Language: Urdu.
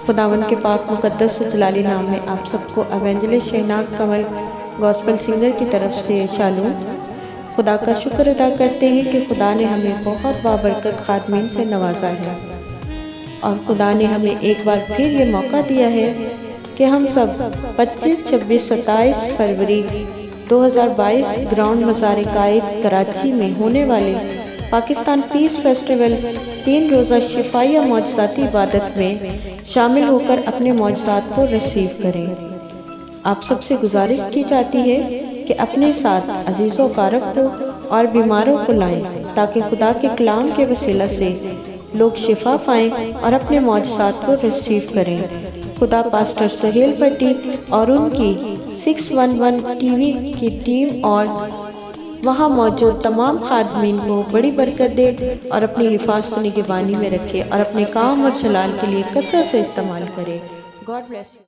خداوند کے پاک مقدس و جلالی نام میں آپ سب کو ایونجلسٹ شہناز کمل گاسپل سنگر کی طرف سے شالوم۔ خدا کا شکر ادا کرتے ہیں کہ خدا نے ہمیں بہت بابرکت خادمین سے نوازا ہے، اور خدا نے ہمیں ایک بار پھر یہ موقع دیا ہے کہ ہم سب 25، 26، 27 فروری 2022 گراؤنڈ مزار قائد کراچی میں ہونے والے پاکستان پیس فیسٹیول 3 روزہ شفائیہ معجزاتی عبادت میں شامل ہو کر اپنے معجزات کو ریسیو کریں۔ آپ سب سے گزارش کی جاتی ہے کہ اپنے ساتھ عزیز و اقارب کو اور بیماروں کو لائیں تاکہ خدا کے کلام کے وسیلہ سے لوگ شفا پائیں اور اپنے معجزات کو ریسیو کریں۔ خدا پاسٹر سہیل بھٹی اور ان کی 611 ٹی وی کی ٹیم اور وہاں موجود تمام خادمین کو بڑی برکت دے اور اپنی حفاظت و نگہبانی میں رکھے اور اپنے کام اور جلال کے لیے کثرت سے استعمال کرے۔ God bless you.